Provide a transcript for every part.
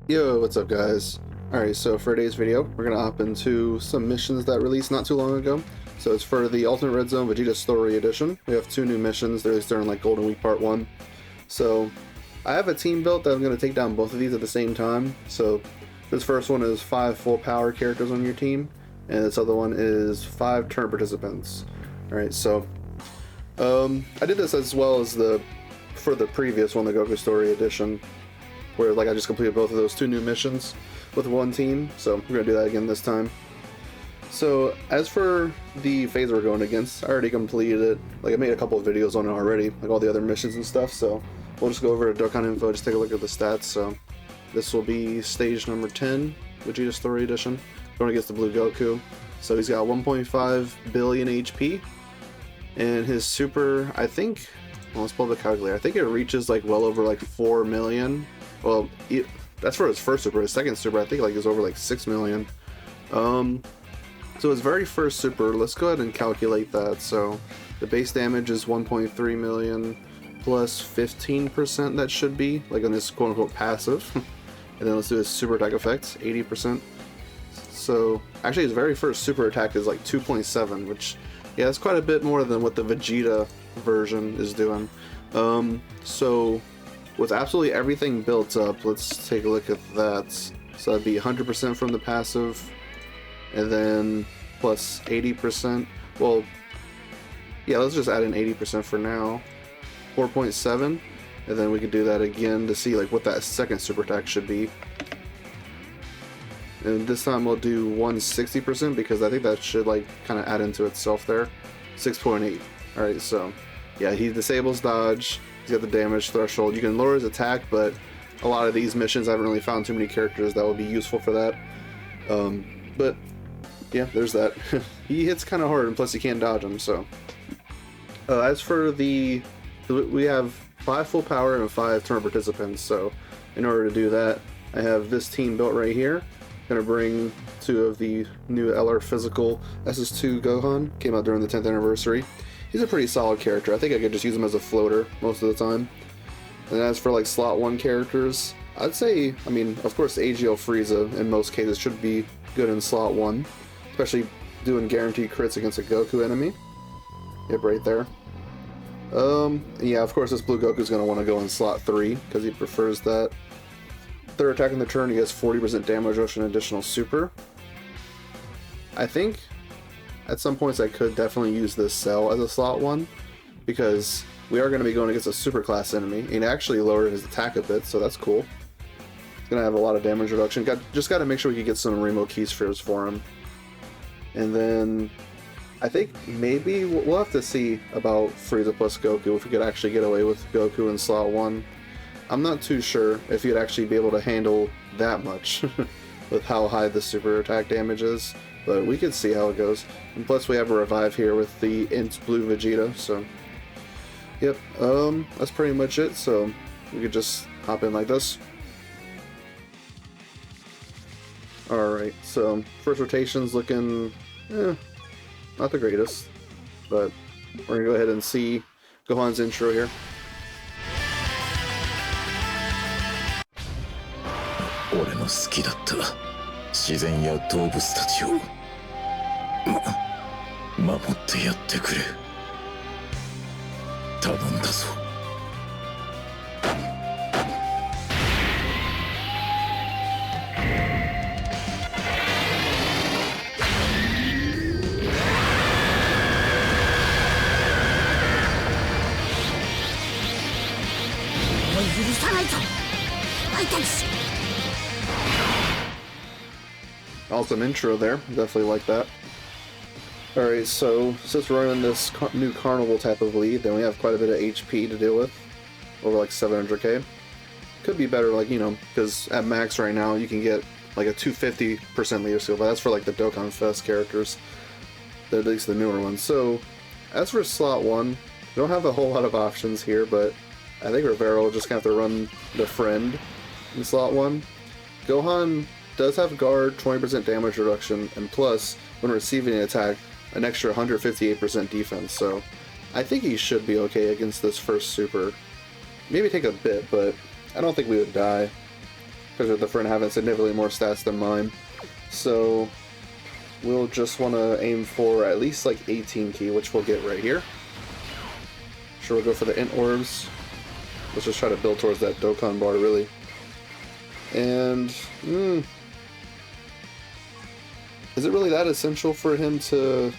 Yo, what's up guys? Alright, so for today's video, we're gonna hop into some missions that released not too long ago. So it's for the Ultimate Red Zone Vegeta Story Edition. We have two new missions, they're during like Golden Week Part 1. So I have a team built that I'm gonna take down both of these at the same time. So this first one is 5 full power characters on your team, and this other one is 5 turn participants. Alright, so I did this as well as for the previous one, the Goku Story Edition, where like I just completed both of those two new missions with one team, so we're gonna do that again this time. So as for the phase we're going against, I already completed it. Like I made a couple of videos on it already, like all the other missions and stuff, so we'll just go over to Dokkan info, just take a look at the stats. So this will be stage number 10, Vegeta Story Edition, going against the Blue Goku. So he's got 1.5 billion HP, and his super, I think, well, let's pull up the calculator, I think it reaches like well over like 4 million. Well, that's for his first super. His second super, I think, like is over like 6 million. So his very first super, let's go ahead and calculate that. So the base damage is 1.3 million plus 15%. That should be like on his quote-unquote passive. And then let's do his super attack effect, 80%. So actually, his very first super attack is like 2.7, which yeah, that's quite a bit more than what the Vegeta version is doing. So with absolutely everything built up, let's take a look at that. So that'd be 100% from the passive, and then plus 80%. Well, yeah, let's just add in 80% for now. 4.7, and then we could do that again to see like what that second super attack should be. And this time we'll do 160% because I think that should like kind of add into itself there. 6.8. All right, so yeah, he disables dodge. He's got the damage threshold. You can lower his attack, but a lot of these missions I haven't really found too many characters that would be useful for that. But yeah, there's that. He hits kind of hard, and plus you can't dodge him. So as for we have 5 full power and 5 turn participants. So in order to do that, I have this team built right here. Gonna bring 2 of the new LR physical SS2 Gohan. Came out during the 10th anniversary. He's a pretty solid character. I think I could just use him as a floater most of the time. And as for like slot 1 characters, I'd say, I mean, of course AGL Frieza in most cases should be good in slot 1, especially doing guaranteed crits against a Goku enemy. Yep, right there. Yeah, of course this Blue Goku's gonna want to go in slot 3 because he prefers that. Third attack in the turn, he gets 40% damage rush and additional super. I think at some points I could definitely use this Cell as a slot 1 because we are going to be going against a super class enemy, and actually lowered his attack a bit, so that's cool. He's going to have a lot of damage reduction. Just got to make sure we can get some Rainbow Key Spheres for him. And then I think maybe we'll have to see about Frieza plus Goku, if we could actually get away with Goku in slot 1. I'm not too sure if he'd actually be able to handle that much with how high the super attack damage is, but we could see how it goes. And plus we have a revive here with the Int Blue Vegeta, so yep, that's pretty much it. So we could just hop in like this. Alright, so first rotation's looking not the greatest, but we're gonna go ahead and see Gohan's intro here. 俺の好きだった自然や動物たちを守ってやってくれ頼んだぞ許さないぞお前たち Awesome intro there, definitely like that. Alright, so since we're running this new carnival type of lead, then we have quite a bit of HP to deal with, over like 700k. Could be better, like, you know, because at max right now you can get like a 250% leader skill, but that's for like the Dokkan Fest characters, at least the newer ones. So as for slot 1, we don't have a whole lot of options here, but I think Rivera will just have to run the friend in slot 1. Gohan does have guard, 20% damage reduction, and plus, when receiving an attack, an extra 158% defense, so I think he should be okay against this first super. Maybe take a bit, but I don't think we would die. because your friend having significantly more stats than mine. So we'll just want to aim for at least like 18 key, which we'll get right here. Sure, we'll go for the int orbs. Let's just try to build towards that Dokkan bar, really. And is it really that essential for him to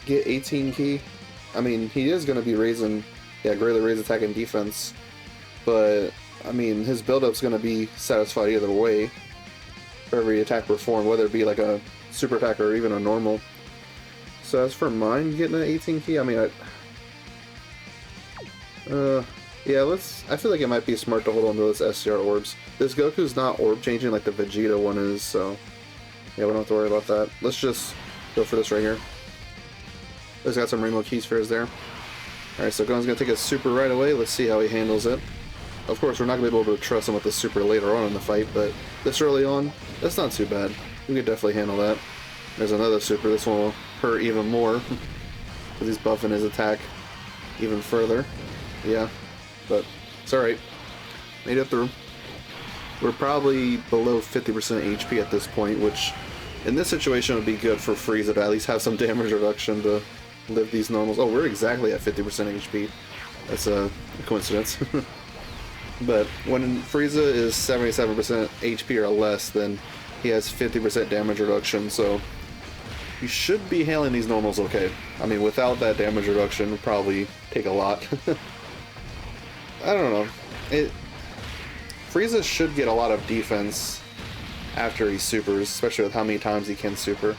get 18 key? I mean, he is going to be raising, greatly raise attack and defense, but I mean, his build-up's going to be satisfied either way for every attack performed, whether it be like a super attack or even a normal. So as for mine getting an 18 key, I mean, I feel like it might be smart to hold on to those SCR orbs. This Goku's not orb changing like the Vegeta one is, so yeah, we don't have to worry about that. Let's just go for this right here. He's got some Rainbow Key Spheres there. Alright, so Gohan's gonna take a super right away. Let's see how he handles it. Of course, we're not gonna be able to trust him with the super later on in the fight, but this early on, that's not too bad. We could definitely handle that. There's another super. This one will hurt even more because he's buffing his attack even further. Yeah, but it's alright. Made it through. We're probably below 50% HP at this point, which in this situation would be good for Frieza to at least have some damage reduction to live these normals. Oh, we're exactly at 50% HP. That's a coincidence. But when Frieza is 77% HP or less, then he has 50% damage reduction, so you should be handling these normals okay. I mean, without that damage reduction, it would probably take a lot. I don't know. Frieza should get a lot of defense after he supers, especially with how many times he can super.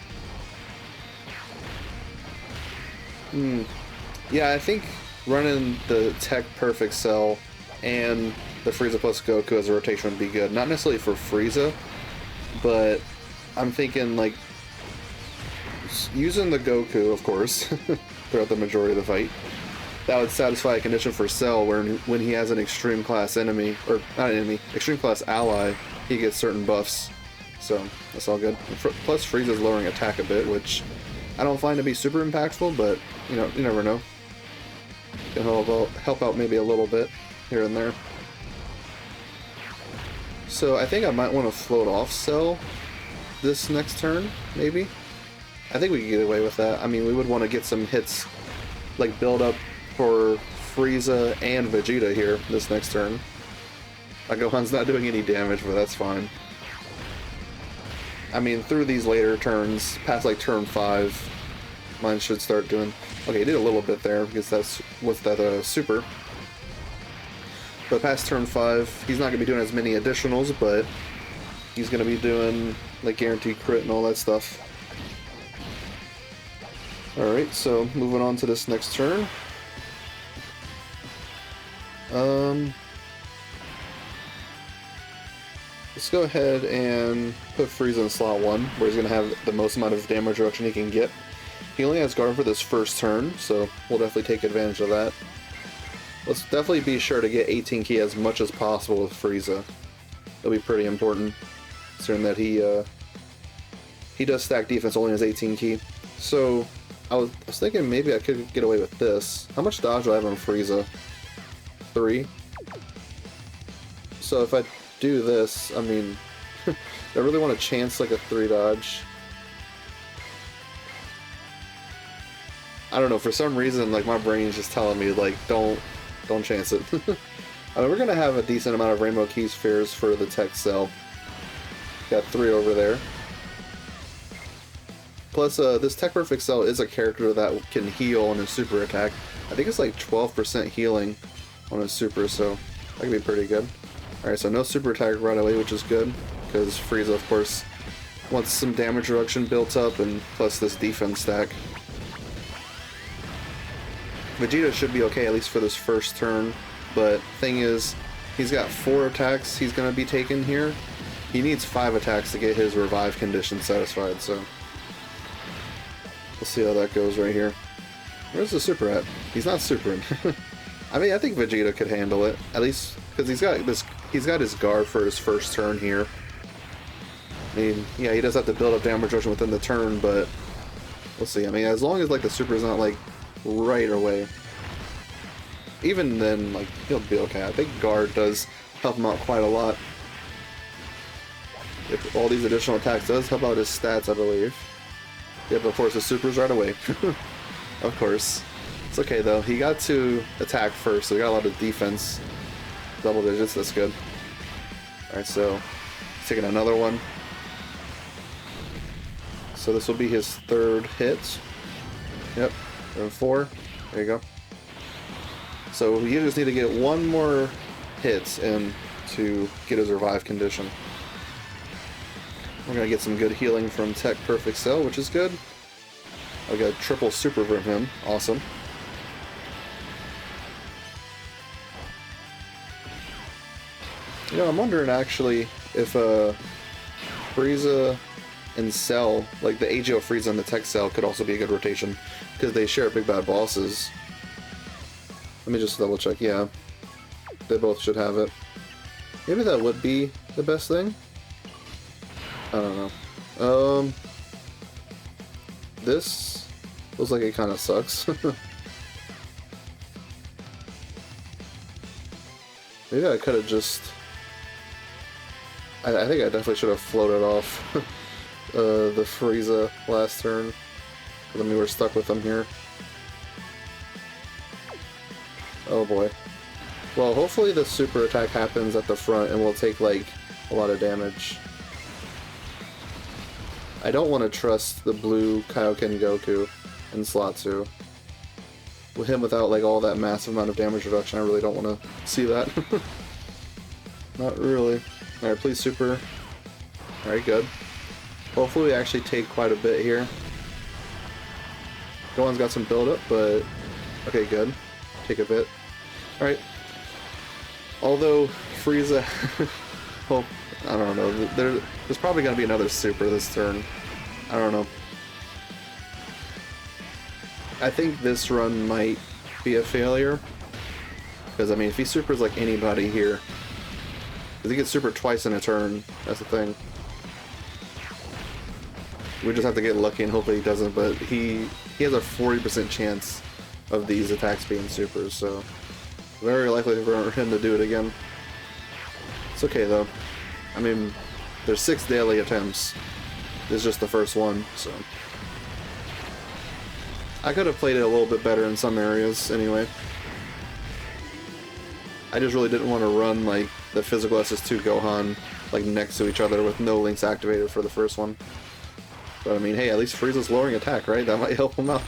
Yeah, I think running the Tech Perfect Cell and the Frieza plus Goku as a rotation would be good. Not necessarily for Frieza, but I'm thinking like using the Goku, of course, throughout the majority of the fight. That would satisfy a condition for Cell where when he has an extreme class enemy, or not enemy, extreme class ally, he gets certain buffs. So that's all good. Plus Frieza's lowering attack a bit, which I don't find to be super impactful, but you know, you never know. Can help out maybe a little bit here and there. So I think I might want to float off Cell this next turn, maybe. I think we could get away with that. I mean, we would want to get some hits, like build up for Frieza and Vegeta here this next turn. Gohan's not doing any damage, but that's fine. I mean, through these later turns, past like turn 5, mine should start doing... Okay, he did a little bit there, because that's with that super. But past turn 5, he's not going to be doing as many additionals, but he's going to be doing like guaranteed crit and all that stuff. Alright, so moving on to this next turn. Let's go ahead and put Frieza in slot 1, where he's going to have the most amount of damage reduction he can get. He only has guard for this first turn, so we'll definitely take advantage of that. Let's definitely be sure to get 18 key as much as possible with Frieza. That'll be pretty important, considering that he does stack defense only has 18 key. So I was thinking maybe I could get away with this. How much dodge do I have on Frieza? 3. So if I do this, I mean, I really want to chance like a 3 dodge. I don't know, for some reason, like my brain's just telling me like don't chance it. I mean, we're gonna have a decent amount of Rainbow Key Spheres for the Tech Cell. Got 3 over there. Plus, this Tech Perfect Cell is a character that can heal on his super attack. I think it's like 12% healing on his super, so that could be pretty good. Alright, so no super attack right away, which is good, because Frieza, of course, wants some damage reduction built up, and plus this defense stack. Vegeta should be okay, at least for this first turn, but thing is, he's got 4 attacks he's going to be taking here. He needs 5 attacks to get his revive condition satisfied, so we'll see how that goes right here. Where's the super at? He's not supering. I mean, I think Vegeta could handle it, at least because he's got his guard for his first turn here. I mean, yeah, he does have to build up damage reduction within the turn, but we'll see. I mean, as long as like the super is not like right away, even then, like, he'll be okay. I think guard does help him out quite a lot. if all these additional attacks does help out his stats, I believe. Yep, of course, the supers right away. Of course. It's okay, though. He got to attack first, so he got a lot of defense. Double digits, that's good. Alright, so he's taking another one. So this will be his third hit. Yep, and 4. There you go. So you just need to get one more hit in to get his revive condition. We're gonna get some good healing from Tech Perfect Cell, which is good. I got a triple super from him. Awesome. You know, I'm wondering actually if Frieza and Cell, like the AGL Frieza and the Tech Cell, could also be a good rotation because they share big bad bosses. Let me just double check. Yeah, they both should have it. Maybe that would be the best thing. I don't know. This looks like it kind of sucks. Maybe I could have just... I think I definitely should have floated off the Frieza last turn. But then we were stuck with him here. Oh boy. Well, hopefully the super attack happens at the front and we'll take, like, a lot of damage. I don't want to trust the blue Kaioken Goku in slot 2. With him without, like, all that massive amount of damage reduction, I really don't want to see that. Not really. Alright, please super. Alright, good. Hopefully we actually take quite a bit here. Gohan's got some build-up, but... Okay, good. Take a bit. Alright. Although, Frieza... Well, I don't know. There's probably going to be another super this turn. I don't know. I think this run might be a failure. Because, I mean, if he supers like anybody here... Because he gets super twice in a turn. That's the thing. We just have to get lucky and hopefully he doesn't, but he has a 40% chance of these attacks being supers, so... Very likely for him to do it again. It's okay, though. I mean, there's 6 daily attempts. This is just the first one, so... I could have played it a little bit better in some areas, anyway. I just really didn't want to run, like, the physical SS2 Gohan, like, next to each other with no links activated for the first one. But, I mean, hey, at least Frieza's lowering attack, right? That might help him out.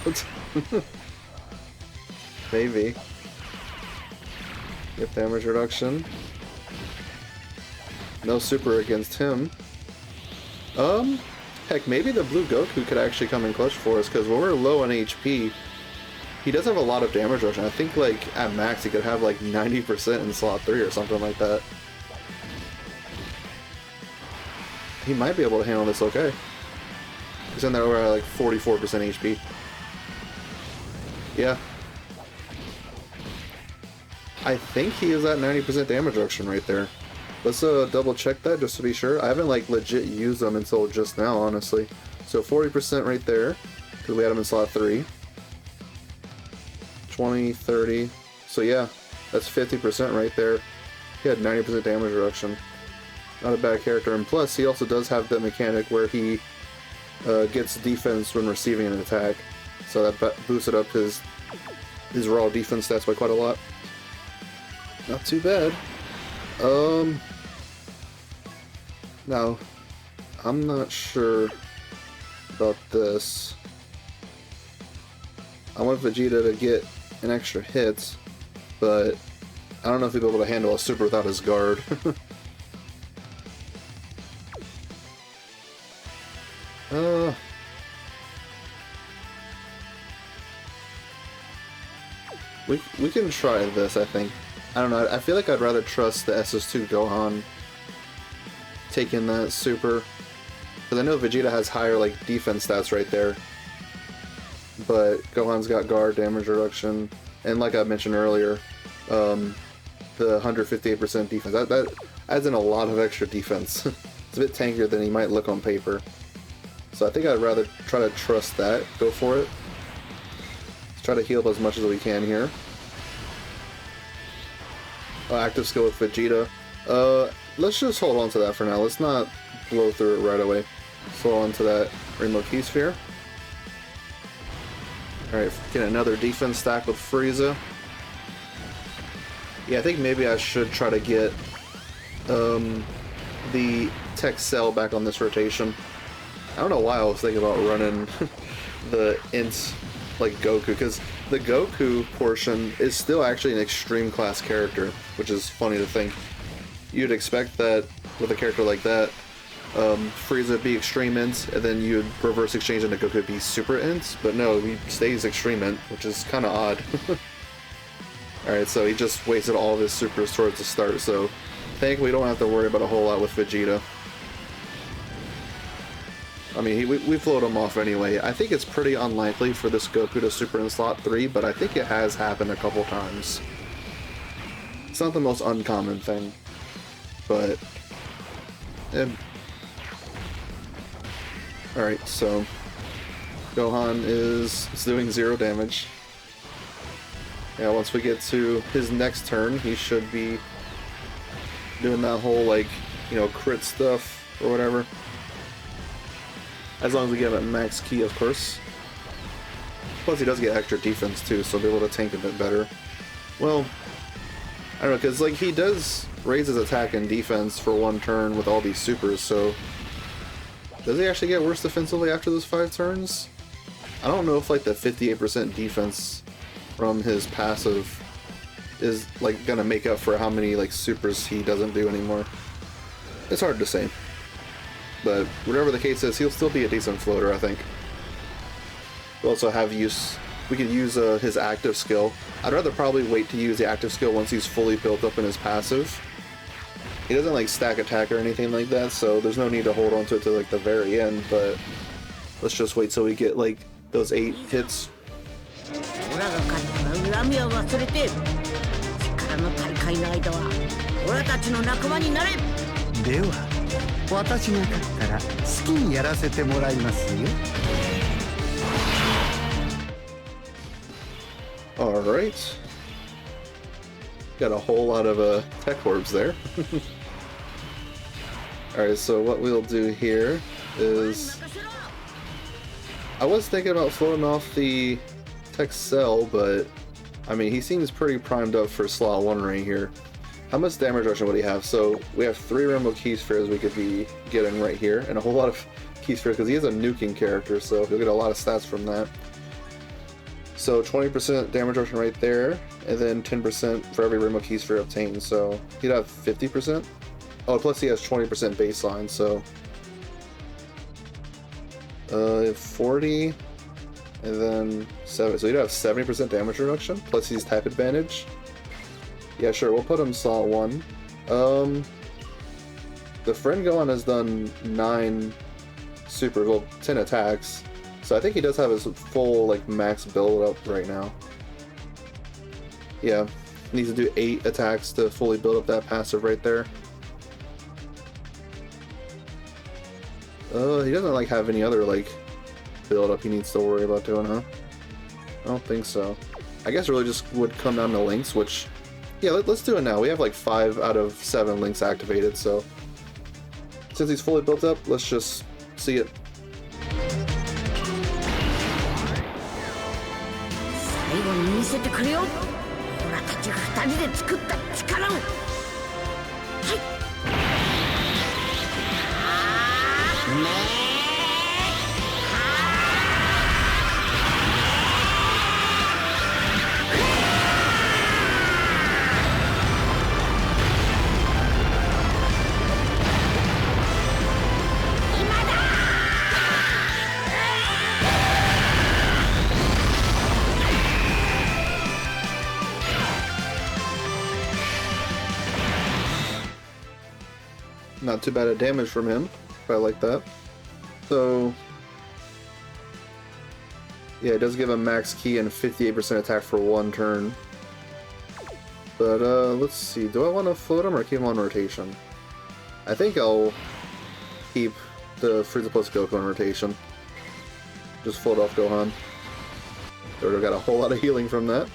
Maybe. Get damage reduction. No super against him. Heck, maybe the blue Goku could actually come in clutch for us, because when we're low on HP, he does have a lot of damage reduction. I think, like, at max, he could have, like, 90% in slot 3 or something like that. He might be able to handle this okay. He's in there over at, like, 44% HP. Yeah. I think he is at 90% damage reduction right there. Let's double check that just to be sure. I haven't like legit used them until just now, honestly. So 40% right there, because we had him in slot 3. 20, 30. So yeah, that's 50% right there. He had 90% damage reduction. Not a bad character, and plus he also does have the mechanic where he gets defense when receiving an attack. So that boosted up his raw defense stats by quite a lot. Not too bad. Now, I'm not sure about this. I want Vegeta to get an extra hit, but I don't know if he'll be able to handle a super without his guard. We can try this, I think. I don't know, I feel like I'd rather trust the SS2 Gohan taking that super. Because I know Vegeta has higher, like, defense stats right there. But Gohan's got guard, damage reduction, and like I mentioned earlier, the 158% defense. That adds in a lot of extra defense. It's a bit tankier than he might look on paper. So I think I'd rather try to trust that. Go for it. Let's try to heal up as much as we can here. Active skill with Vegeta. Let's just hold on to that for now. Let's not blow through it right away. Fall into that Rainbow Key Sphere. Alright, get another defense stack with Frieza. Yeah, I think maybe I should try to get the Tech Cell back on this rotation. I don't know why I was thinking about running the Int like Goku, because the Goku portion is still actually an extreme class character, which is funny to think. You'd expect that with a character like that, Frieza would be extreme Int, and then you'd reverse exchange into Goku would be super Int, but no, he stays extreme Int, which is kind of odd. Alright, so he just wasted all of his supers towards the start, so thankfully we don't have to worry about a whole lot with Vegeta. I mean, we float him off anyway. I think it's pretty unlikely for this Goku to super in slot 3, but I think it has happened a couple times. It's not the most uncommon thing, but... Alright, so Gohan is doing 0 damage. Yeah, once we get to his next turn, he should be doing that whole, like, you know, crit stuff or whatever. As long as we give it max key, of course. Plus he does get extra defense too, so he'll be able to tank a bit better. Well, I don't know, because like he does raise his attack and defense for one turn with all these supers, so does he actually get worse defensively after those 5 turns? I don't know if like the 58% defense from his passive is like gonna make up for how many like supers he doesn't do anymore. It's hard to say. But whatever the case is, he'll still be a decent floater, I think. We also have we could use his active skill. I'd rather probably wait to use the active skill once he's fully built up in his passive. He doesn't like stack attack or anything like that, so there's no need to hold on to it to like the very end, but let's just wait till we get like those 8 hits. 私が勝ったら好きにやらせてもらいますよ。 Alright. Got a whole lot of tech orbs there. Alright, so what we'll do here is... I was thinking about floating off the Tech Cell, but I mean, he seems pretty primed up for slot 1 right here. How much damage reduction would he have? So we have 3 Rainbow Key Spheres we could be getting right here, and a whole lot of Key Spheres because he is a nuking character, so he'll get a lot of stats from that. So 20% damage reduction right there, and then 10% for every Rainbow Key Sphere obtained, so he'd have 50%. Oh, plus he has 20% baseline, so 40, and then 7, so he'd have 70% damage reduction, plus he's type advantage. Yeah, sure, we'll put him slot 1. The friend Gohan has done 9 super, well, 10 attacks. So I think he does have his full, like, max build up right now. Yeah, needs to do 8 attacks to fully build up that passive right there. He doesn't, like, have any other, like, build up he needs to worry about doing, huh? I don't think so. I guess it really just would come down to links, which... Yeah, let's do it now. We have like 5 out of 7 links activated, so since he's fully built up, let's just see it. Not too bad of damage from him, if I like that. So, yeah, it does give him max key and 58% attack for 1 turn. But, let's see, do I want to float him or keep him on rotation? I think I'll keep the Frieza plus Goku on rotation. Just float off Gohan. Already got a whole lot of healing from that.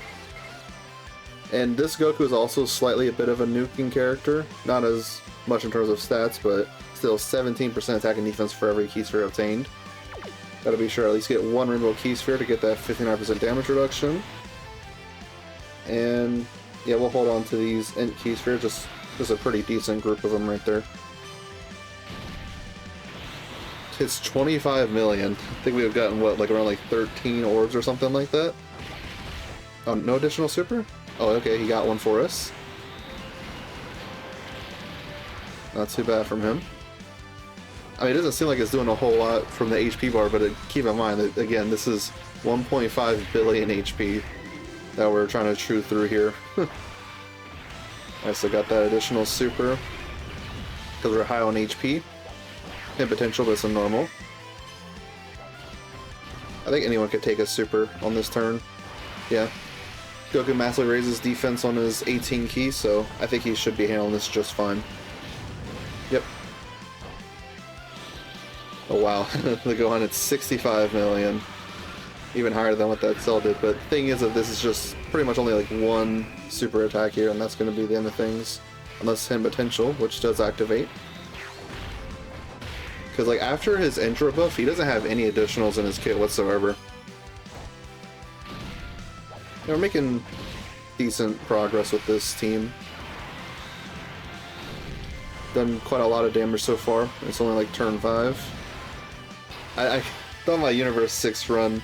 And this Goku is also slightly a bit of a nuking character. Not as much in terms of stats, but still 17% attack and defense for every key sphere obtained. Gotta be sure at least get one rainbow key sphere to get that 59% damage reduction. And yeah, we'll hold on to these int key spheres, just a pretty decent group of them right there. It's 25 million. I think we have gotten, what, like around like 13 orbs or something like that? Oh, no additional super? Oh, okay, he got one for us. Not too bad from him. I mean, it doesn't seem like it's doing a whole lot from the HP bar, but keep in mind that, again, this is 1.5 billion HP that we're trying to chew through here. I still got that additional super because we're high on HP. And potential, but some normal. I think anyone could take a super on this turn. Yeah. Goku massively raises defense on his 18 key, so I think he should be handling this just fine. Yep. Oh wow, the Gohan at 65 million. Even higher than what that cell did, but the thing is that this is just pretty much only like one super attack here, and that's going to be the end of things. Unless Hidden Potential, which does activate. Because, like, after his intro buff, he doesn't have any additionals in his kit whatsoever. Yeah, we're making decent progress with this team. Done quite a lot of damage so far. It's only like turn 5. I thought my Universe 6 run,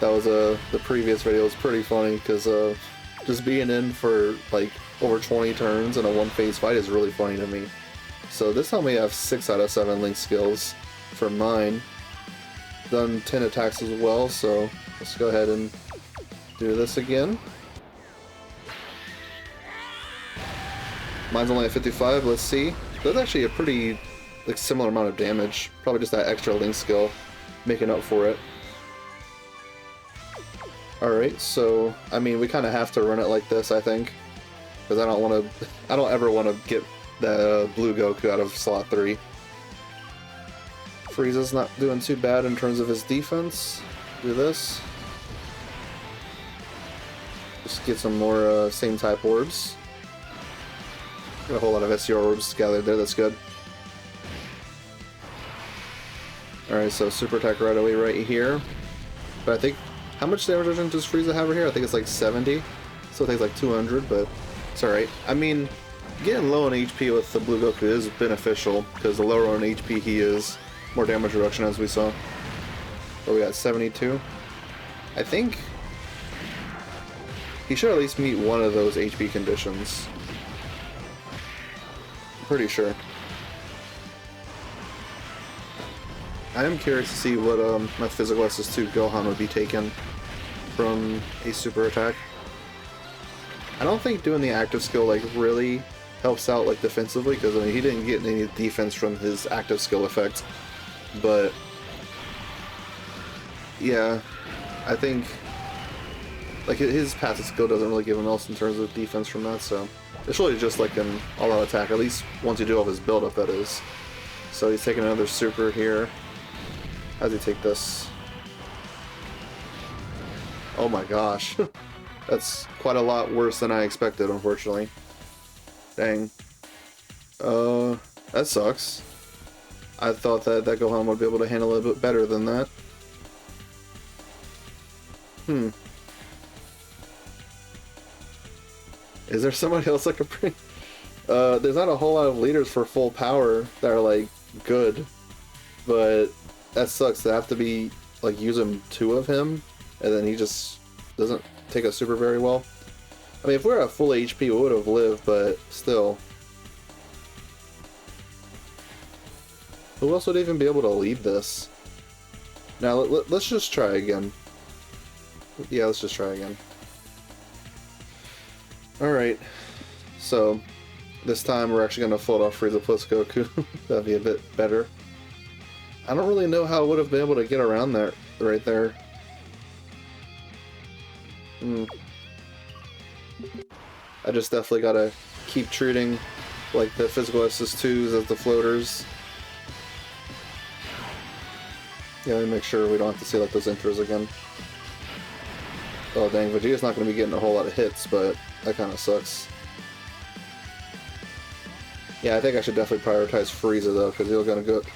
that was the previous video, was pretty funny, because just being in for like over 20 turns in a one-phase fight is really funny to me. So this time we have 6 out of 7 link skills for mine. Done 10 attacks as well, so let's go ahead and do this again. Mine's only at 55, let's see. That's actually a pretty like similar amount of damage. Probably just that extra link skill making up for it. Alright, so I mean we kinda have to run it like this, I think. Because I don't ever want to get the blue Goku out of slot 3. Frieza's not doing too bad in terms of his defense. Do this. Just get some more same type orbs. Got a whole lot of SCR orbs gathered there, that's good. Alright, so super attack right away right here. But I think, how much damage reduction does Frieza have right here? I think it's like 70. Still takes like 200, but it's alright. I mean, getting low on HP with the blue Goku is beneficial, because the lower on HP he is, more damage reduction as we saw. But we got 72. I think he should at least meet one of those HP conditions. I'm pretty sure. I am curious to see what my physical SS2 Gohan would be taken from a super attack. I don't think doing the active skill like really helps out like defensively, because I mean he didn't get any defense from his active skill effect. But yeah, I think like his passive skill doesn't really give him else in terms of defense from that, so it's really just like an all-out attack, at least once you do all his build-up, that is. So he's taking another super here. How does he take this? Oh my gosh. That's quite a lot worse than I expected, unfortunately. Dang. That sucks. I thought that Gohan would be able to handle it a bit better than that. Is there somebody else that could bring... there's not a whole lot of leaders for full power that are, like, good. But that sucks. They have to be, like, using 2 of him, and then he just doesn't take a super very well. I mean, if we were at full HP, we would have lived, but still. Who else would even be able to lead this? Now, let's just try again. Yeah, let's just try again. Alright. So, this time we're actually going to float off Frieza plus Goku. That'd be a bit better. I don't really know how I would have been able to get around there, right there. I just definitely gotta keep treating like the physical SS2s as the floaters. Yeah, let me make sure we don't have to see like those intros again. Oh dang, Vegeta's not gonna be getting a whole lot of hits, but that kinda sucks. Yeah, I think I should definitely prioritize Frieza though, because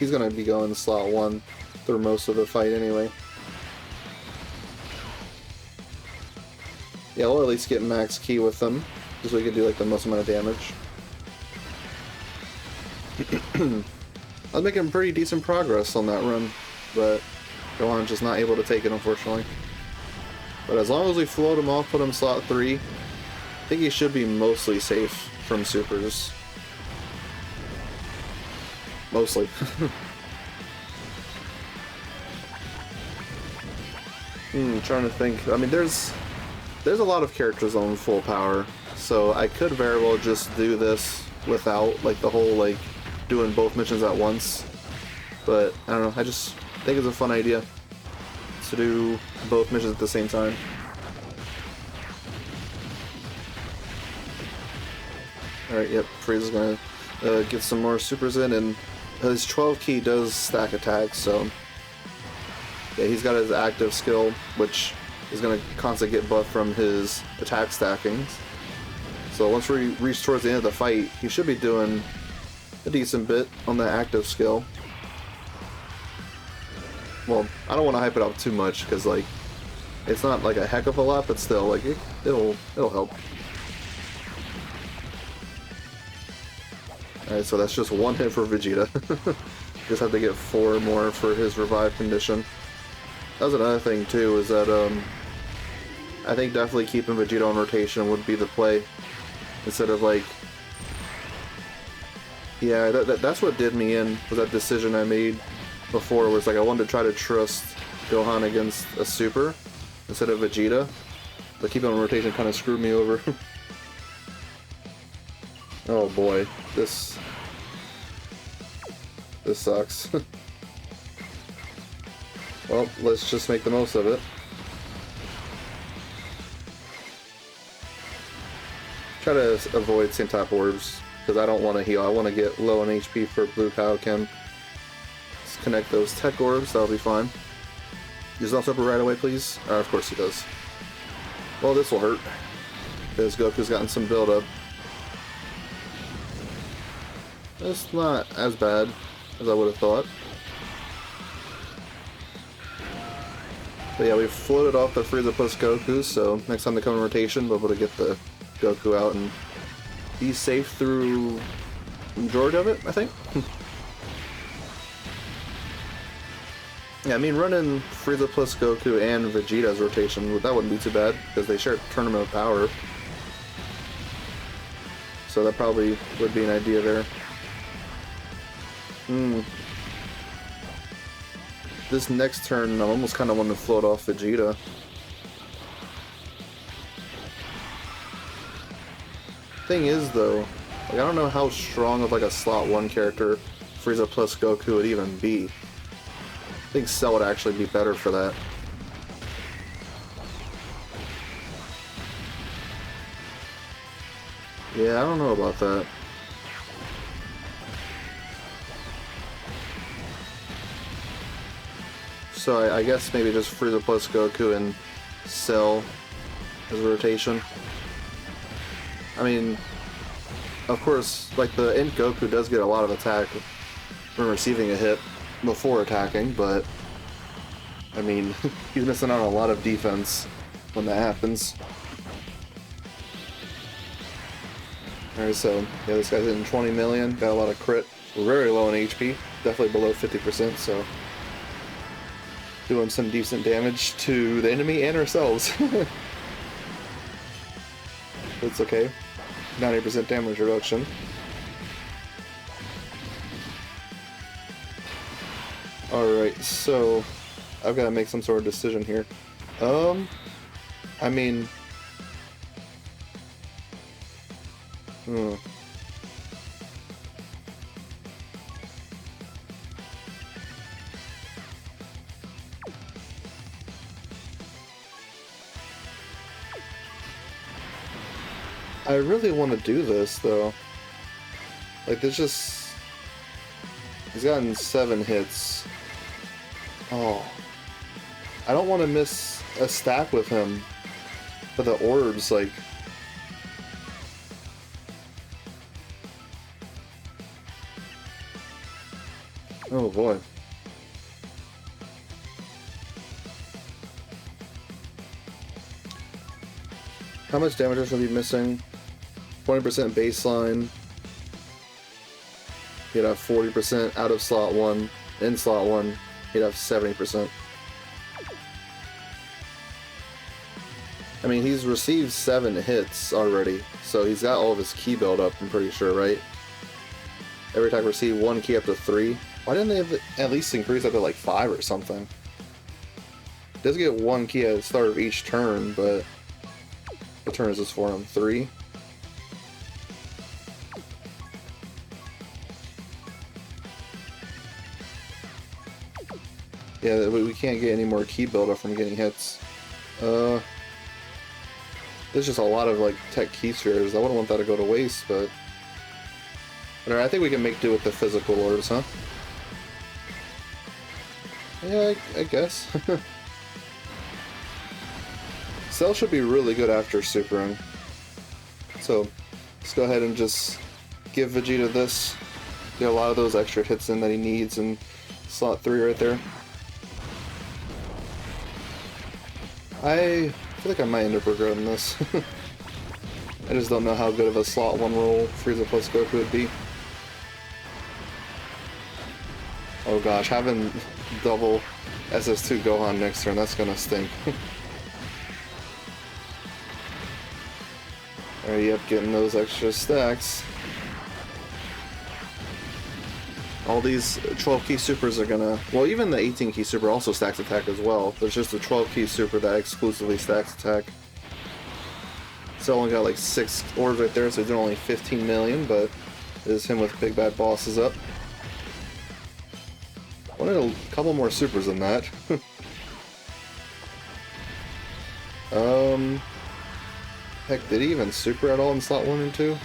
he's gonna be going slot 1 through most of the fight anyway. Yeah, we'll at least get max ki with them, just so we can do like the most amount of damage. I was making pretty decent progress on that run, but Gohan's just not able to take it, unfortunately. But as long as we float him off, put him slot 3, I think he should be mostly safe from supers. Mostly. Trying to think. I mean, there's a lot of characters on full power, so I could very well just do this without like the whole like doing both missions at once. But I don't know. I just think it's a fun idea to do both missions at the same time. Alright, yep, Frieza's gonna get some more supers in, and his 12 ki does stack attacks, so yeah, he's got his active skill, which is gonna constantly get buffed from his attack stackings. So once we reach towards the end of the fight, he should be doing a decent bit on the active skill. Well, I don't want to hype it up too much, because like it's not like a heck of a lot, but still, like it'll help. Alright, so that's just 1 hit for Vegeta. Just have to get 4 more for his revive condition. That was another thing too, is that I think definitely keeping Vegeta on rotation would be the play. Instead of like... Yeah, that's what did me in, was that decision I made before, was like I wanted to try to trust Gohan against a super instead of Vegeta. But keeping on rotation kind of screwed me over. Oh boy, this sucks. Well, let's just make the most of it. Try to avoid same type orbs, because I don't want to heal. I want to get low on HP for Blue Kaioken. Let's connect those tech orbs, that'll be fine. Use that super right away, please. Of course he does. Well, this will hurt, because Goku's gotten some build-up. It's not as bad as I would have thought. But yeah, we floated off the Frieza plus Goku, so next time they come in rotation, we'll be able to get the Goku out and be safe through the majority of it, I think. Yeah, I mean, running Frieza plus Goku and Vegeta's rotation, that wouldn't be too bad, because they share tournament of power. So that probably would be an idea there. This next turn, I almost kind of want to float off Vegeta. Thing is, though, like, I don't know how strong of like a slot 1 character Frieza plus Goku would even be. I think Cell would actually be better for that. Yeah, I don't know about that. So I guess maybe just Frieza plus Goku and Cell as a rotation. I mean, of course, like the Int Goku does get a lot of attack from receiving a hit before attacking, but I mean, he's missing out on a lot of defense when that happens. Alright, so yeah, this guy's hitting 20 million, got a lot of crit. We're very low on HP, definitely below 50%, so doing some decent damage to the enemy and ourselves. It's okay. 90% damage reduction. Alright, so I've got to make some sort of decision here. I mean... I really want to do this, though. Like, there's just... He's gotten 7 hits. Oh. I don't want to miss a stack with him. But the orbs, like... Oh boy. How much damage should be missing? 20% baseline. He'd have 40% out of slot 1. In slot 1, he'd have 70%. I mean, he's received 7 hits already, so he's got all of his ki build up, I'm pretty sure, right? Every attack received 1 ki up to 3. Why didn't they at least increase up to like 5 or something? He does get 1 ki at the start of each turn, but what turn is this for him? 3? Yeah, we can't get any more ki buildup from getting hits. There's just a lot of like tech key spheres. I wouldn't want that to go to waste, but I think we can make do with the physical orbs, huh? Yeah, I guess. Cell should be really good after supering. So let's go ahead and just give Vegeta this. Get a lot of those extra hits in that he needs in slot 3 right there. I feel like I might end up regretting this. I just don't know how good of a slot 1 roll Frieza plus Goku would be. Oh gosh, having double SS2 Gohan next turn, that's gonna stink. Alright, yep, getting those extra stacks. All these 12 key supers are gonna... Well, even the 18 key super also stacks attack as well. There's just a 12 key super that exclusively stacks attack. So only got like 6 orbs right there, so he's doing only 15 million, but it is him with big bad bosses up. Wanted a couple more supers than that. Heck, did he even super at all in slot 1 and 2?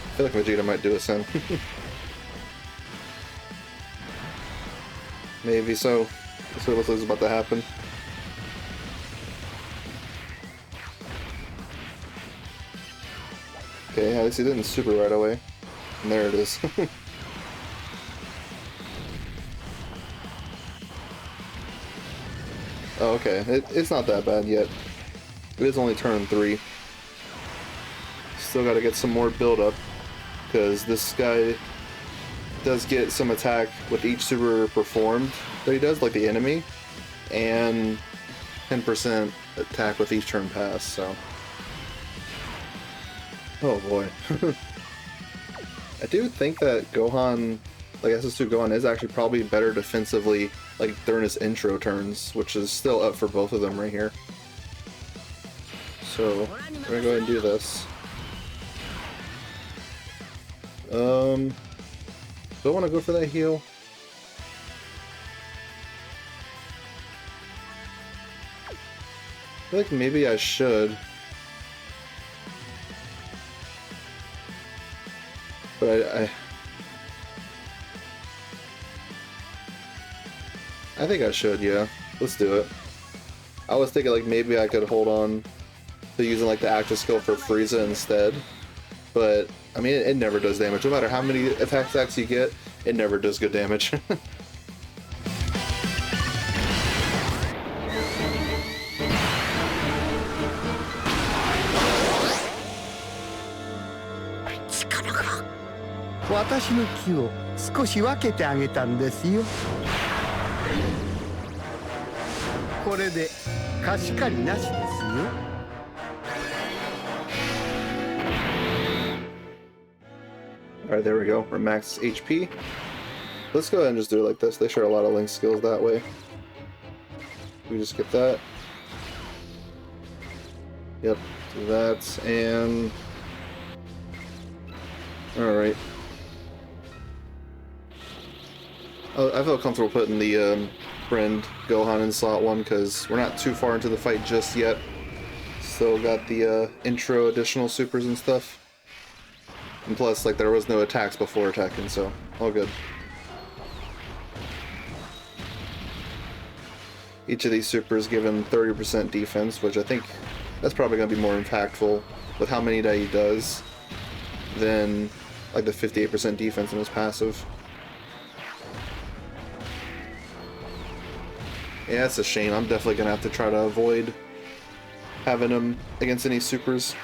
I feel like Vegeta might do a Sen. Maybe so. That's what looks like is about to happen. Okay, at least he didn't super right away. And there it is. Oh, okay. It's not that bad yet. It is only turn 3. Still gotta get some more build up. Because this guy does get some attack with each super performed that he does, like the enemy, and 10% attack with each turn pass, so... Oh boy. I do think that Gohan, like SS2 Gohan, is actually probably better defensively, like during his intro turns, which is still up for both of them right here. So, we're gonna go ahead and do this. Do I want to go for that heal? I feel like maybe I should. But I think I should, yeah. Let's do it. I was thinking like maybe I could hold on to using like the active skill for Frieza instead. But, I mean, it never does damage. No matter how many attack stacks you get, it never does good damage. Alright, there we go. We're max HP. Let's go ahead and just do it like this. They share a lot of link skills that way. We just get that. Yep, do that, and... Alright. I feel comfortable putting the friend Gohan in slot 1 because we're not too far into the fight just yet. Still got the intro additional supers and stuff. And plus, like, there was no attacks before attacking, so all good. Each of these supers given 30% defense, which I think that's probably going to be more impactful with how many that he does than like the 58% defense in his passive. Yeah, it's a shame. I'm definitely gonna have to try to avoid having him against any supers.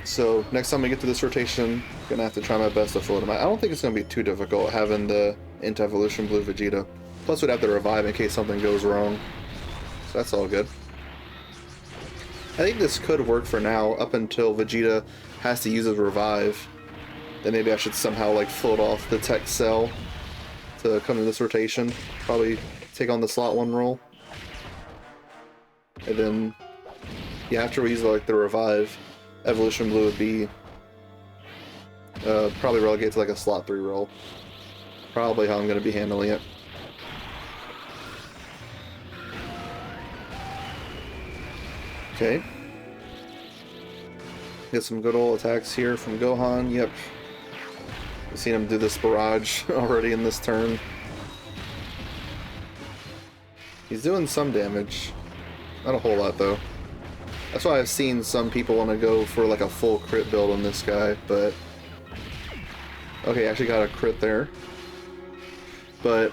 So next time we get to this rotation, I'm gonna have to try my best to float him. I don't think it's gonna be too difficult having the Anti-Evolution Blue Vegeta. Plus we'd have to revive in case something goes wrong. So that's all good. I think this could work for now, up until Vegeta has to use his revive. Then maybe I should somehow like float off the tech cell to come to this rotation. Probably take on the slot 1 role. And then, yeah, after we use like the revive, Evolution Blue would be probably relegate to like a slot 3 role. Probably how I'm going to be handling it. Okay. Get some good old attacks here from Gohan. Yep. We've seen him do this barrage already in this turn. He's doing some damage. Not a whole lot though. That's why I've seen some people want to go for like a full crit build on this guy, but... Okay, actually got a crit there. But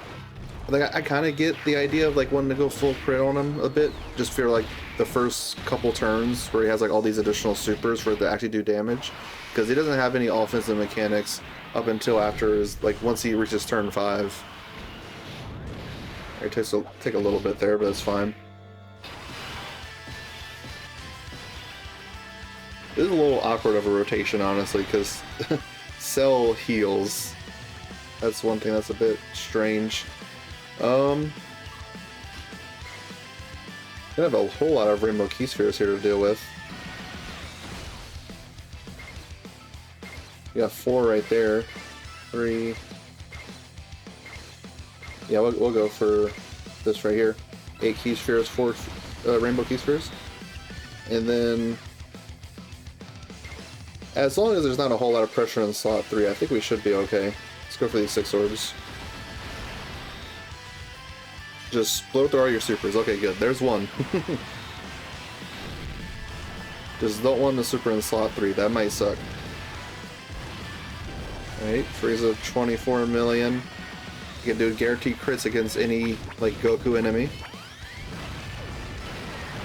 like, I kind of get the idea of like wanting to go full crit on him a bit. Just for like the first couple turns where he has like all these additional supers for it to actually do damage. Because he doesn't have any offensive mechanics up until after his, like once he reaches turn 5. It takes take a little bit there, but it's fine. This is a little awkward of a rotation, honestly, because Cell heals. That's one thing that's a bit strange. Gonna have a whole lot of Rainbow Key Spheres here to deal with. You got 4 right there. 3. Yeah, we'll go for this right here. 8 Key Spheres, 4 Rainbow Key Spheres. And then, as long as there's not a whole lot of pressure in slot 3, I think we should be okay. Let's go for these 6 orbs. Just blow through all your supers. Okay, good. There's one. Just don't want the super in slot 3. That might suck. Alright, Frieza 24 million. You can do guaranteed crits against any, like, Goku enemy.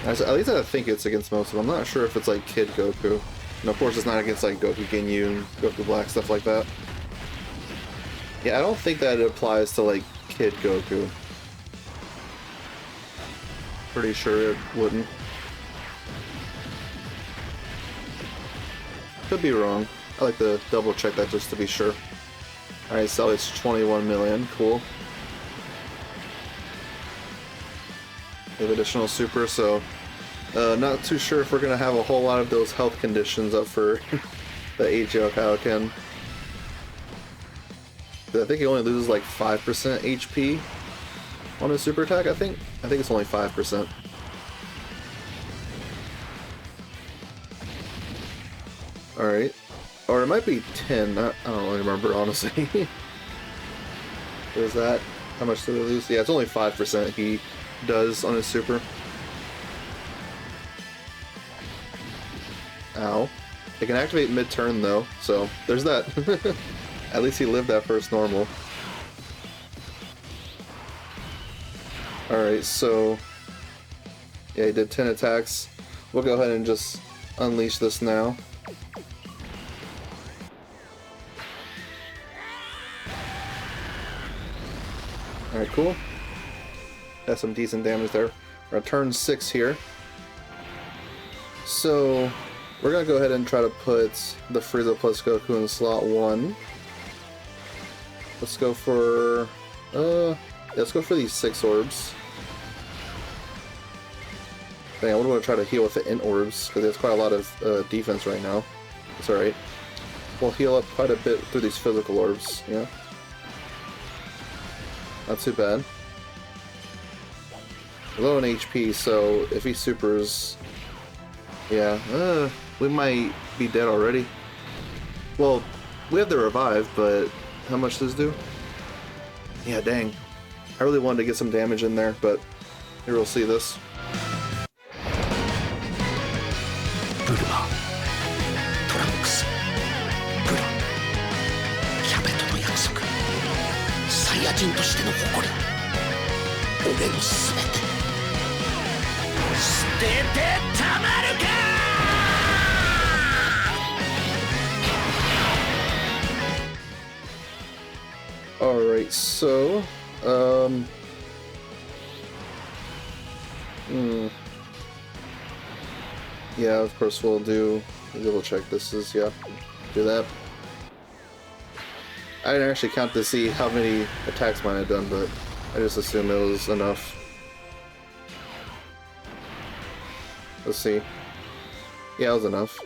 At least I think it's against most of them. I'm not sure if it's, like, Kid Goku. And of course it's not against, like, Goku Ginyu and Goku Black, stuff like that. Yeah, I don't think that it applies to, like, Kid Goku. Pretty sure it wouldn't. Could be wrong. I like to double check that just to be sure. Alright, so it's 21 million. Cool. We have additional super, so not too sure if we're going to have a whole lot of those health conditions up for the AGL Kaioken. I think he only loses like 5% HP on his super attack, I think. I think it's only 5%. Alright. Or it might be 10. I don't really remember, honestly. What is that? How much did he lose? Yeah, it's only 5% he does on his super. Ow. It can activate mid-turn, though, so there's that. At least he lived that first normal. Alright, so... yeah, he did 10 attacks. We'll go ahead and just unleash this now. Alright, cool. That's some decent damage there. We're at turn 6 here. So, we're gonna go ahead and try to put the Frieza plus Goku in slot 1. Let's go for... yeah, let's go for these 6 orbs. Dang, I would want to try to heal with the int orbs, because there's quite a lot of defense right now. It's alright. We'll heal up quite a bit through these physical orbs, yeah. Not too bad. Low in HP, so if he supers... yeah, we might be dead already. Well, we have the revive, but how much does this do? Yeah, dang. I really wanted to get some damage in there, but here we'll see this. ヤ人としての誇り、俺の全て捨ててたまるか。Alright, so, yeah, of course we'll double check this is, yeah, do that. I didn't actually count to see how many attacks mine had done, but I just assumed it was enough. Let's see. Yeah, it was enough.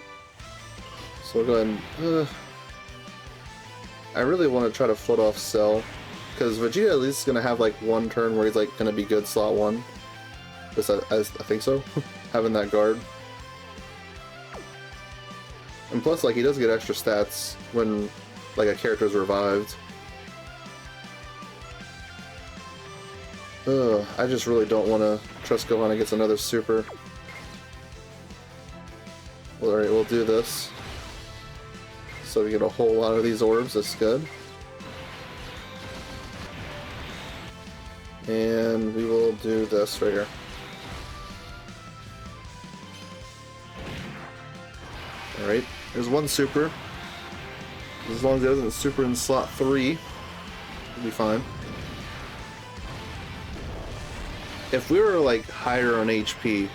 So we'll go ahead and, I really want to try to foot off Cell, because Vegeta at least is going to have like one turn where he's like going to be good slot 1. I think so, having that guard. And plus, like, he does get extra stats when like a character's revived. I just really don't want to trust Gohan against another super. Well, alright, we'll do this. So we get a whole lot of these orbs, that's good. And we will do this right here. Alright, there's one super. As long as it doesn't super in slot 3, we'll be fine. If we were like higher on HP,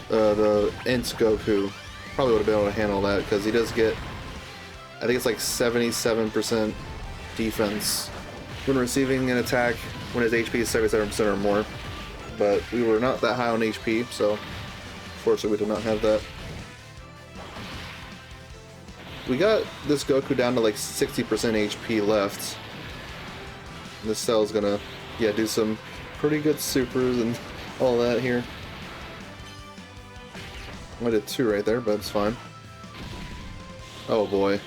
the Int Goku probably would have been able to handle that, because he does get, I think it's like 77% defense when receiving an attack when his HP is 77% or more. But we were not that high on HP, so fortunately we did not have that. We got this Goku down to like 60% HP left. And this Cell's gonna, yeah, do some pretty good supers and all that here. I did 2 right there, but it's fine. Oh boy.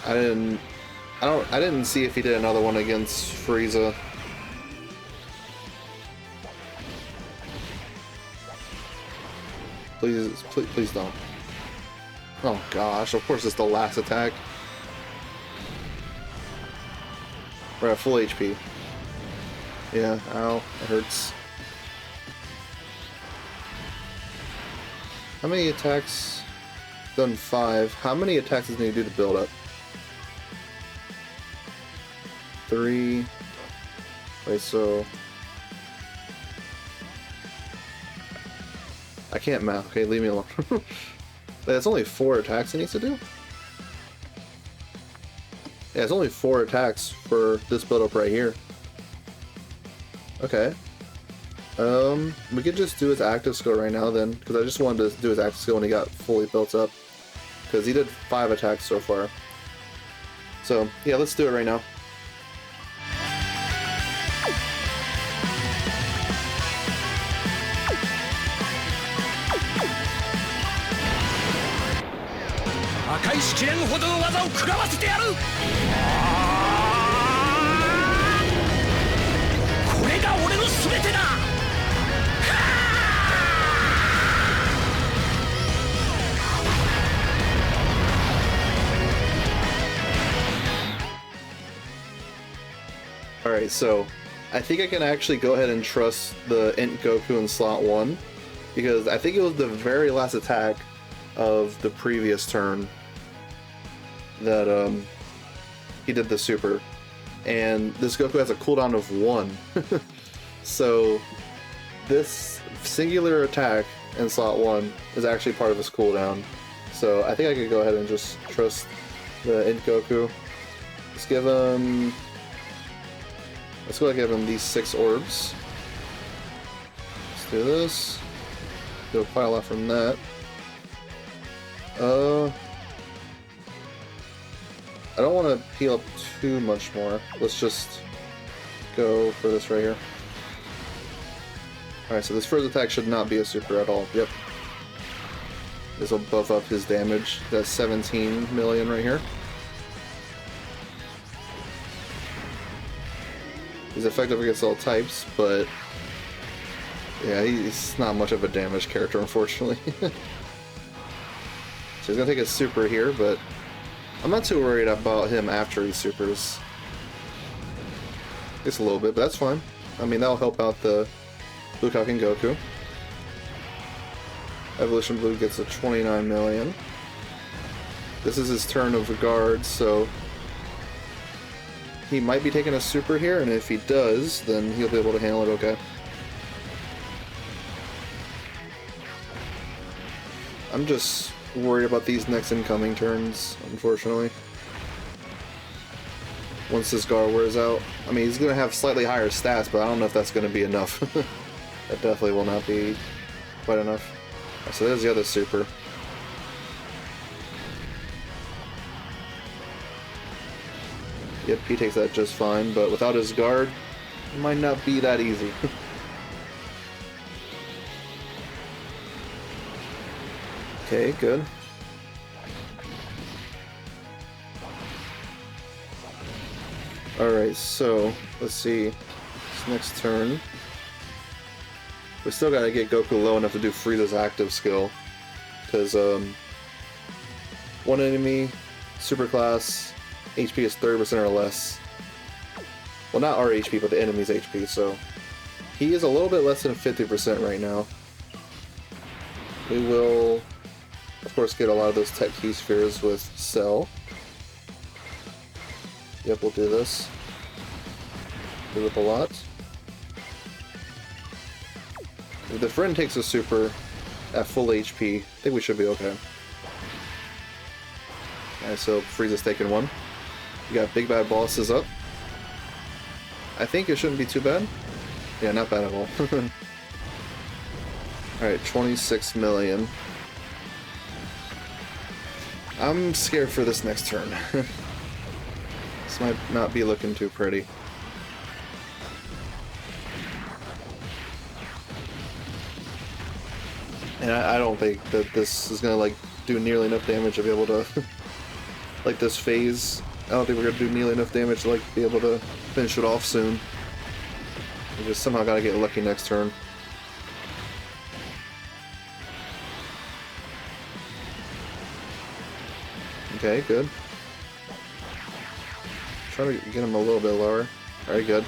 I didn't see if he did another one against Frieza. Please don't. Oh gosh, of course it's the last attack. We're at full HP. Yeah, ow, it hurts. How many attacks? Done 5. How many attacks does he need to do to build up? 3. Wait, so... I can't math. Okay, leave me alone. That's only 4 attacks he needs to do? Yeah, it's only 4 attacks for this build-up right here. Okay. We could just do his active skill right now then, because I just wanted to do his active skill when he got fully built up. Because he did 5 attacks so far. So, yeah, let's do it right now. Alright, so I think I can actually go ahead and trust the Int Goku in slot 1, because I think it was the very last attack of the previous turn that he did the super, and this Goku has a cooldown of 1. So this singular attack in slot 1 is actually part of his cooldown. So I think I could go ahead and just trust the Int Goku. Let's give him... Let's go ahead and give him these 6 orbs. Let's do this. Do quite a lot from that. I don't want to heal up too much more. Let's just go for this right here. Alright, so this first attack should not be a super at all. Yep. This will buff up his damage. That's 17 million right here. He's effective against all types, but yeah, he's not much of a damage character, unfortunately. So he's gonna take a super here, but I'm not too worried about him after he supers. Just a little bit, but that's fine. I mean, that'll help out the Bukkake Goku. Evolution Blue gets a 29 million. This is his turn of guard, so he might be taking a super here, and if he does, then he'll be able to handle it okay. I'm just worried about these next incoming turns, unfortunately. Once this guard wears out. I mean, he's going to have slightly higher stats, but I don't know if that's going to be enough. That definitely will not be quite enough. So there's the other super. Yep, he takes that just fine, but without his guard, it might not be that easy. Okay, good. Alright, so, let's see. This next turn. We still gotta get Goku low enough to do Frieza's active skill. Because, one enemy, super class, HP is 30% or less. Well, not our HP, but the enemy's HP, so he is a little bit less than 50% right now. We will, of course, get a lot of those Tech Key Spheres with Cell. Yep, we'll do this. Do it a lot. If the friend takes a super at full HP, I think we should be okay. Alright, so Frieza's taking one. We got Big Bad Bosses up. I think it shouldn't be too bad. Yeah, not bad at all. Alright, 26 million. I'm scared for this next turn. This might not be looking too pretty. And I don't think that this is gonna like do nearly enough damage to be able to like this phase. I don't think we're gonna do nearly enough damage to like be able to finish it off soon. We just somehow gotta get lucky next turn. Okay, good. Try to get him a little bit lower. Alright, good.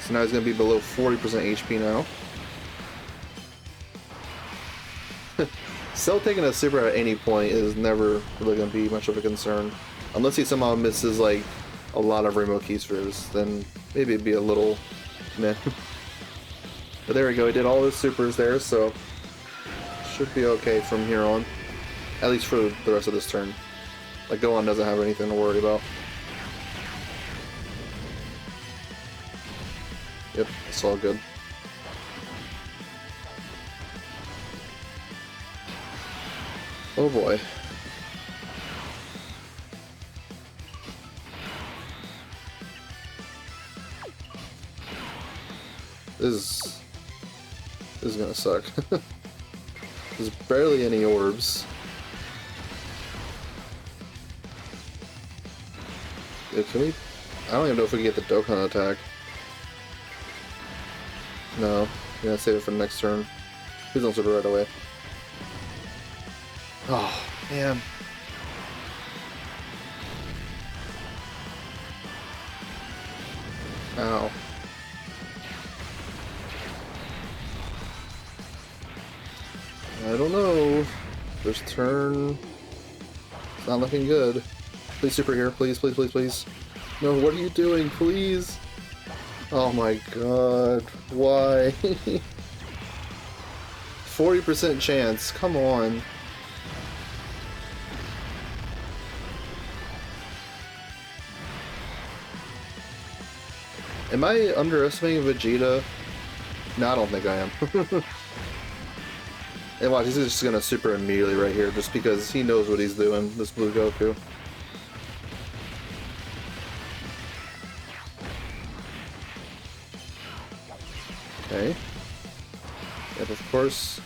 So now he's gonna be below 40% HP now. Cell taking a super at any point is never really going to be much of a concern. Unless he somehow misses like a lot of Rainbow Key Spheres, then maybe it'd be a little meh. But there we go, he did all his supers there, so should be okay from here on. At least for the rest of this turn. Like Gohan doesn't have anything to worry about. Yep, it's all good. Oh boy. This is gonna suck. There's barely any orbs. Yeah, can we? I don't even know if we can get the Dokkan attack. No, I'm gonna save it for the next turn. Please don't super right away. Oh, man. Ow. I don't know. This turn... It's not looking good. Please super here, please, please, please, please. No, what are you doing, please? Oh my god. Why? 40% chance, come on. Am I underestimating Vegeta? No, I don't think I am. And watch, he's just gonna super immediately right here, just because he knows what he's doing, this Blue Goku. Okay. Yep, of course.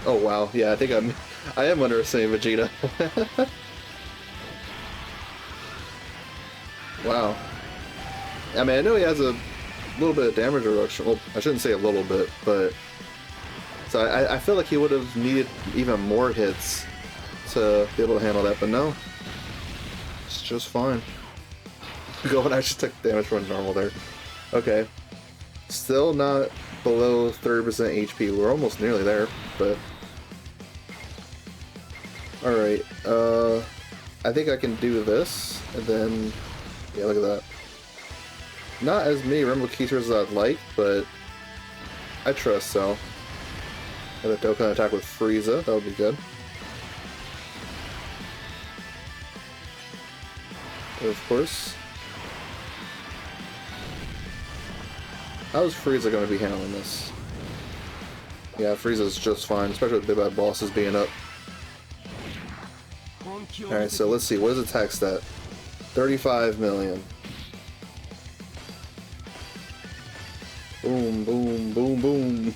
Oh wow, yeah, I think I am underestimating Vegeta. Wow. I mean, I know he has a little bit of damage reduction. Well, I shouldn't say a little bit, but So I feel like he would have needed even more hits to be able to handle that, but no. It's just fine. Gohan actually took damage from normal there. Okay. Still not below 30% HP. We're almost nearly there, but... Alright, I think I can do this, and then... Yeah, look at that. Not as many Rainbow Keysters as I'd like, but... I trust Cell. And the Dokkan attack with Frieza, that would be good. Of course. How is Frieza going to be handling this? Yeah, Frieza's just fine, especially with Big Bad Bosses being up. Alright, so let's see, what is attack stat? 35 million. Boom, boom, boom, boom.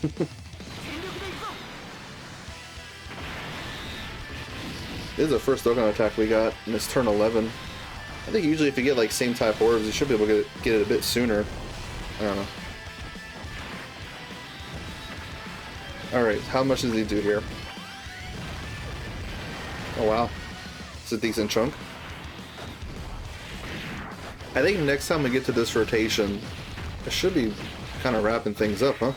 This is the first Dokkan attack we got in this turn 11. I think usually if you get like same type orbs, you should be able to get it a bit sooner. I don't know. Alright, how much does he do here? Oh wow. It's a decent chunk. I think next time we get to this rotation, it should be kind of wrapping things up, huh?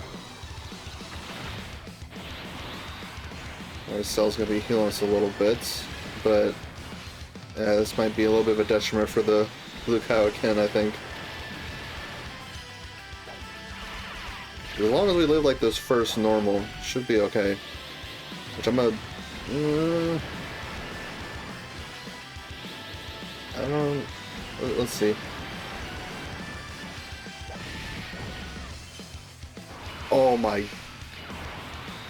Alright, Cell's gonna be healing us a little bit, but yeah, this might be a little bit of a detriment for the Blue Kaioken, I think. As long as we live like this first normal, should be okay. Which I'm gonna... I don't... Let's see. Oh my...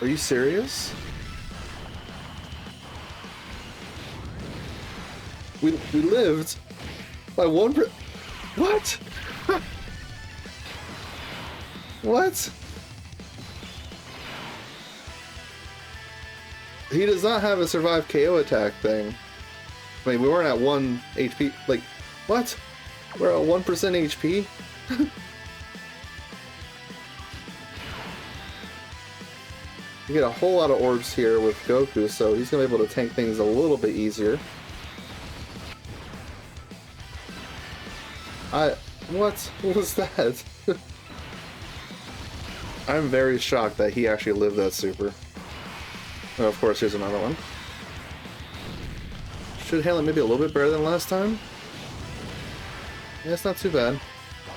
Are you serious? We lived by 1%. What? What? He does not have a survive KO attack thing. I mean, we weren't at 1 HP. Like, what? We're at 1% HP? You get a whole lot of orbs here with Goku, so he's going to be able to tank things a little bit easier. What was that? I'm very shocked that he actually lived that super. Oh, of course, here's another one. Should handle it maybe a little bit better than last time. Yeah, it's not too bad.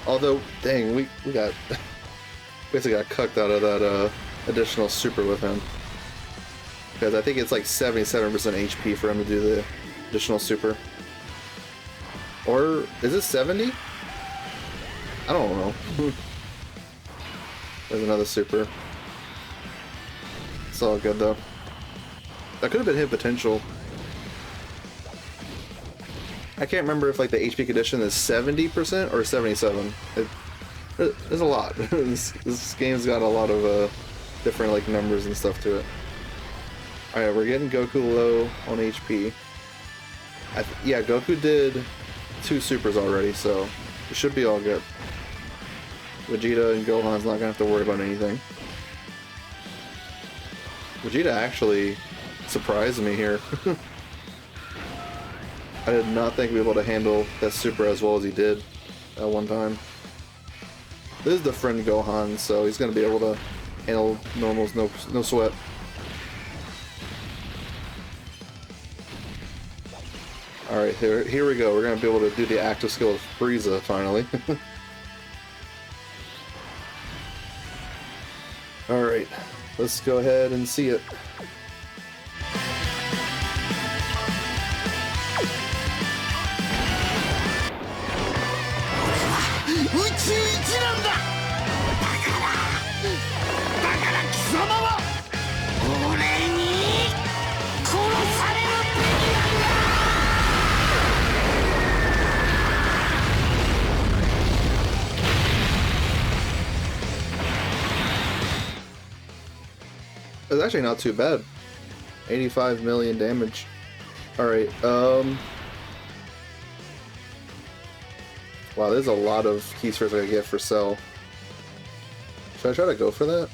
Although, dang, we got basically got cucked out of that additional super with him. Because I think it's like 77% HP for him to do the additional super. Or is it 70? I don't know. There's another super. It's all good though. That could have been hit potential. I can't remember if like the HP condition is 70% or 77. There's a lot. this game's got a lot of different like numbers and stuff to it. Alright, we're getting Goku low on HP. Yeah, Goku did 2 supers already, so it should be all good. Vegeta and Gohan's not gonna have to worry about anything. Vegeta actually surprised me here. I did not think we'd be able to handle that super as well as he did at one time. This is the friend Gohan, so he's gonna be able to handle normals, no sweat. Alright, here we go. We're gonna be able to do the active skill of Frieza finally. Alright, let's go ahead and see it. It's actually not too bad. 85 million damage. Alright, wow, there's a lot of keyspheres I could get for Cell. Should I try to go for that?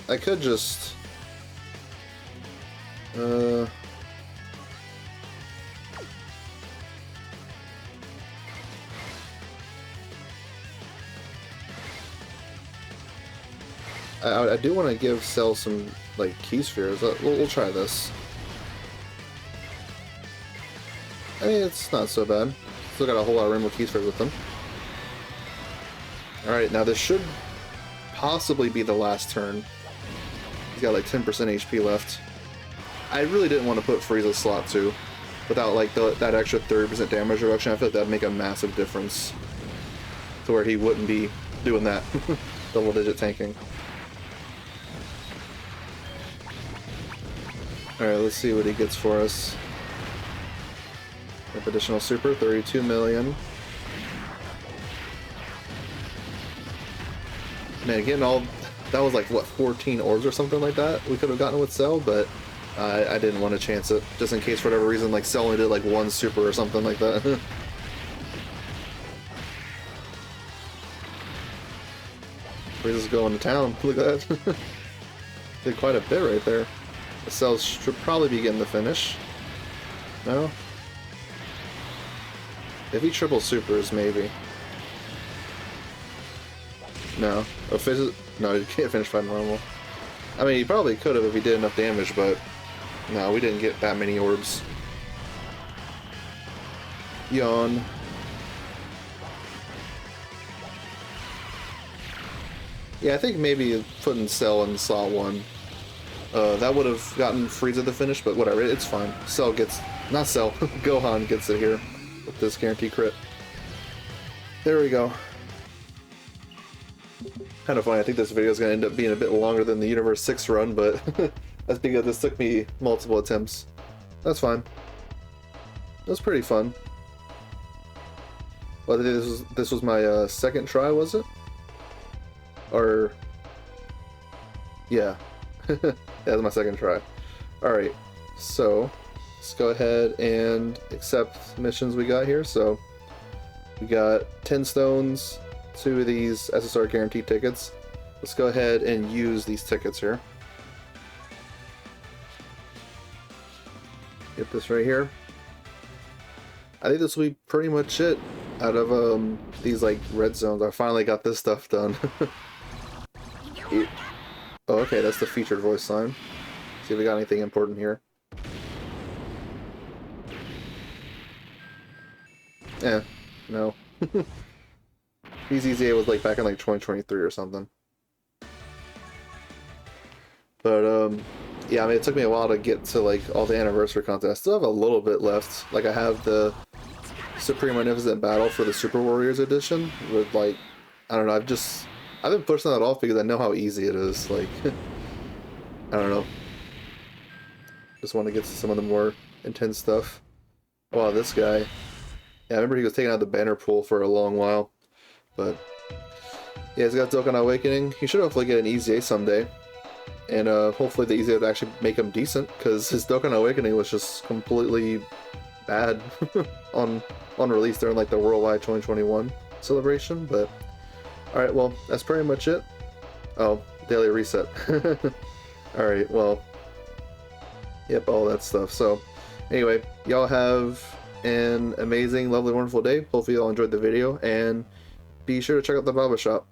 I could just... I do want to give Cell some, like, key spheres. We'll try this. I mean, it's not so bad. Still got a whole lot of rainbow key spheres with them. Alright, now this should possibly be the last turn. He's got like 10% HP left. I really didn't want to put Frieza's slot 2. Without like that extra 30% damage reduction, I feel like that'd make a massive difference. To where he wouldn't be doing that. Double digit tanking. Alright, let's see what he gets for us. With additional super, 32 million. Man, getting all... That was like, what, 14 orbs or something like that we could have gotten with Cell, but I didn't want to chance it. Just in case, for whatever reason, like, Cell only did like 1 super or something like that. Frieza's going to town. Look at that. Did quite a bit right there. The Cell should probably be getting the finish. No? If he triple supers, maybe. No. No, he can't finish by normal. I mean, he probably could have if he did enough damage, but no, we didn't get that many orbs. Yawn. Yeah, I think maybe putting Cell in slot 1. That would have gotten Frieza the finish, but whatever, it's fine. Cell gets... Not Cell, Gohan gets it here. With this guarantee crit. There we go. Kind of funny, I think this video is going to end up being a bit longer than the Universe 6 run, but that's because this took me multiple attempts. That's fine. It was pretty fun. Well, I think this was my second try, was it? Or... Yeah. Yeah, that was my second try. Alright, so... Let's go ahead and accept missions we got here. So we got 10 stones, 2 of these SSR guaranteed tickets. Let's go ahead and use these tickets here. Get this right here. I think this will be pretty much it out of these like red zones. I finally got this stuff done. Oh, okay, that's the featured voice sign. See if we got anything important here. Yeah, no. PZZA was like back in like 2023 or something. But yeah, I mean, it took me a while to get to like all the anniversary content. I still have a little bit left. Like I have the Supreme Magnificent Battle for the Super Warriors edition with like, I don't know, I've been pushing that off because I know how easy it is. Like, I don't know. Just want to get to some of the more intense stuff. Wow, this guy. Yeah, I remember he was taking out the banner pool for a long while. But yeah, he's got Dokkan Awakening. He should hopefully get an EZA someday. And hopefully the EZA would actually make him decent, because his Dokkan Awakening was just completely bad on release during like the Worldwide 2021 celebration. But alright, well, that's pretty much it. Oh, daily reset. Alright, well, yep, all that stuff. So anyway, y'all have an amazing, lovely, wonderful day. Hopefully you all enjoyed the video, and be sure to check out the Baba Shop.